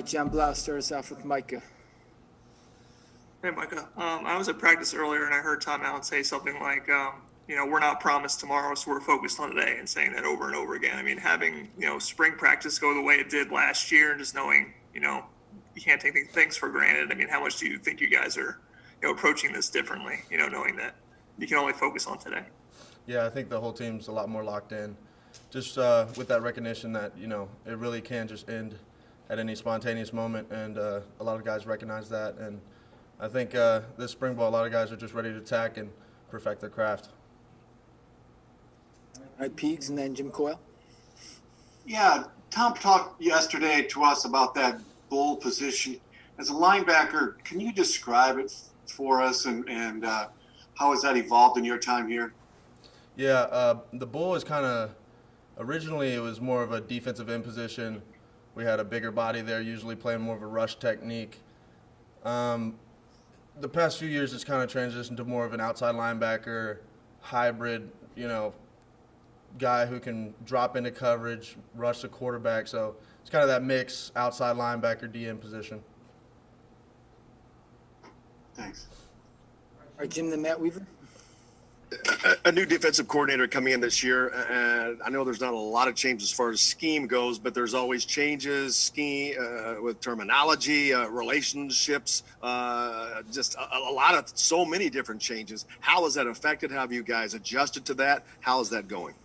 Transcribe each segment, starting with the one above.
John Blau starts off with Micah. Hey, Micah. I was at practice earlier and I heard Tom Allen say something like, we're not promised tomorrow, so we're focused on today, and saying that over and over again. I mean, having, spring practice go the way it did last year and just knowing, you can't take things for granted. I mean, how much do you think you guys are, approaching this differently, knowing that you can only focus on today? Yeah, I think the whole team's a lot more locked in. Just with that recognition that, it really can just end at any spontaneous moment, and a lot of guys recognize that. And I think this spring ball, a lot of guys are just ready to attack and perfect their craft. All right, Peegs, and then Jim Coyle. Yeah, Tom talked yesterday to us about that bull position. As a linebacker, can you describe it for us, and how has that evolved in your time here? Yeah, the bull is kind of, originally it was more of a defensive end position. We had a bigger body there, usually playing more of a rush technique. The past few years, it's kind of transitioned to more of an outside linebacker, hybrid, guy who can drop into coverage, rush the quarterback. So it's kind of that mix, outside linebacker, DM position. Thanks. All right, Jim, then Matt Weaver. A new defensive coordinator coming in this year, and I know there's not a lot of changes as far as scheme goes, but there's always changes, scheme with terminology, relationships, just a lot of so many different changes. How has that affected? How have you guys adjusted to that? How is that going?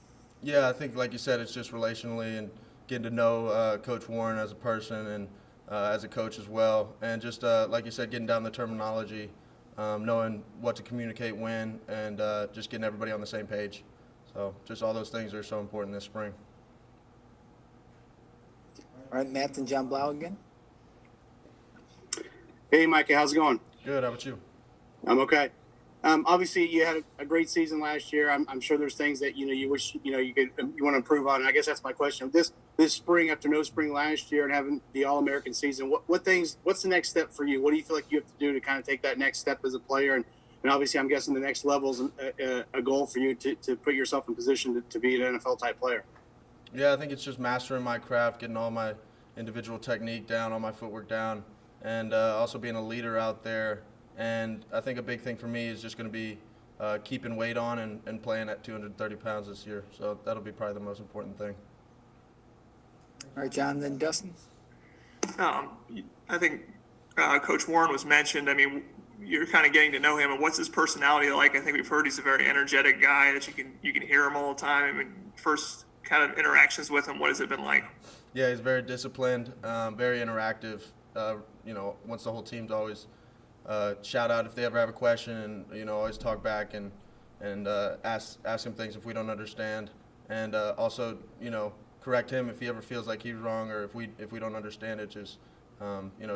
Yeah, I think, like you said, it's just relationally and getting to know Coach Warren as a person and as a coach as well, and just like you said, getting down the terminology. Knowing what to communicate when, and just getting everybody on the same page. So just all those things are so important this spring. All right, Matt and John Blau again. Hey, Micah, how's it going? Good. How about you? I'm okay. Obviously, you had a great season last year. I'm sure there's things that you wish you want to improve on. And I guess that's my question. This spring, after no spring last year and having the All-American season, what's the next step for you? What do you feel like you have to do to kind of take that next step as a player? And obviously, I'm guessing the next level is a goal for you to put yourself in position to be an NFL type player. Yeah, I think it's just mastering my craft, getting all my individual technique down, all my footwork down, and also being a leader out there. And I think a big thing for me is just going to be keeping weight on and playing at 230 pounds this year. So that'll be probably the most important thing. All right, John, then Dustin. I think Coach Warren was mentioned. I mean, you're kind of getting to know him, and what's his personality like? I think we've heard he's a very energetic guy that you can hear him all the time. I mean, first kind of interactions with him, what has it been like? Yeah, he's very disciplined, very interactive. Once the whole team's always shout out if they ever have a question, and always talk back and ask him things if we don't understand, and also correct him if he ever feels like he's wrong, or if we don't understand it, just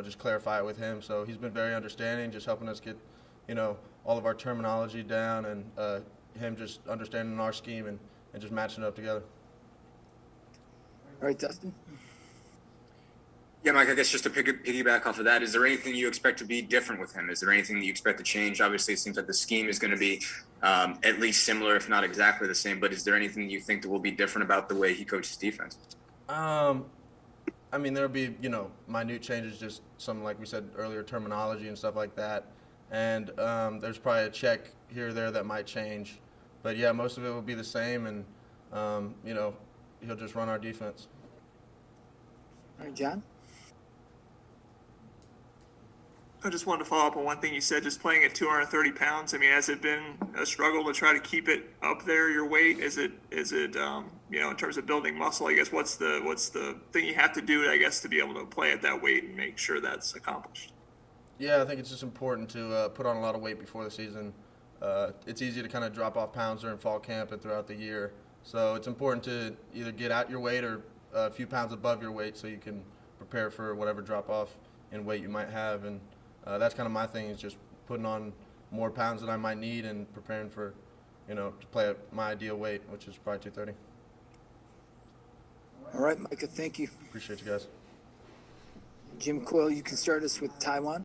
just clarify it with him. So he's been very understanding, just helping us get all of our terminology down, and him just understanding our scheme and just matching it up together. All right, Dustin. Yeah, Mike, I guess just to piggyback off of that, is there anything you expect to be different with him? Is there anything that you expect to change? Obviously, it seems like the scheme is going to be at least similar, if not exactly the same, but is there anything you think that will be different about the way he coaches defense? I mean, there'll be, minute changes, just some, like we said earlier, terminology and stuff like that. And there's probably a check here or there that might change. But, yeah, most of it will be the same, and, he'll just run our defense. All right, John. I just wanted to follow up on one thing you said, just playing at 230 pounds. I mean, has it been a struggle to try to keep it up there, your weight? Is it in terms of building muscle, I guess, what's the thing you have to do, I guess, to be able to play at that weight and make sure that's accomplished? Yeah, I think it's just important to put on a lot of weight before the season. It's easy to kind of drop off pounds during fall camp and throughout the year. So it's important to either get out your weight or a few pounds above your weight so you can prepare for whatever drop off in weight you might have. And that's kind of my thing, is just putting on more pounds than I might need and preparing for, to play at my ideal weight, which is probably 230. All right, Micah, thank you. Appreciate you guys. Jim Coyle, you can start us with Taiwan.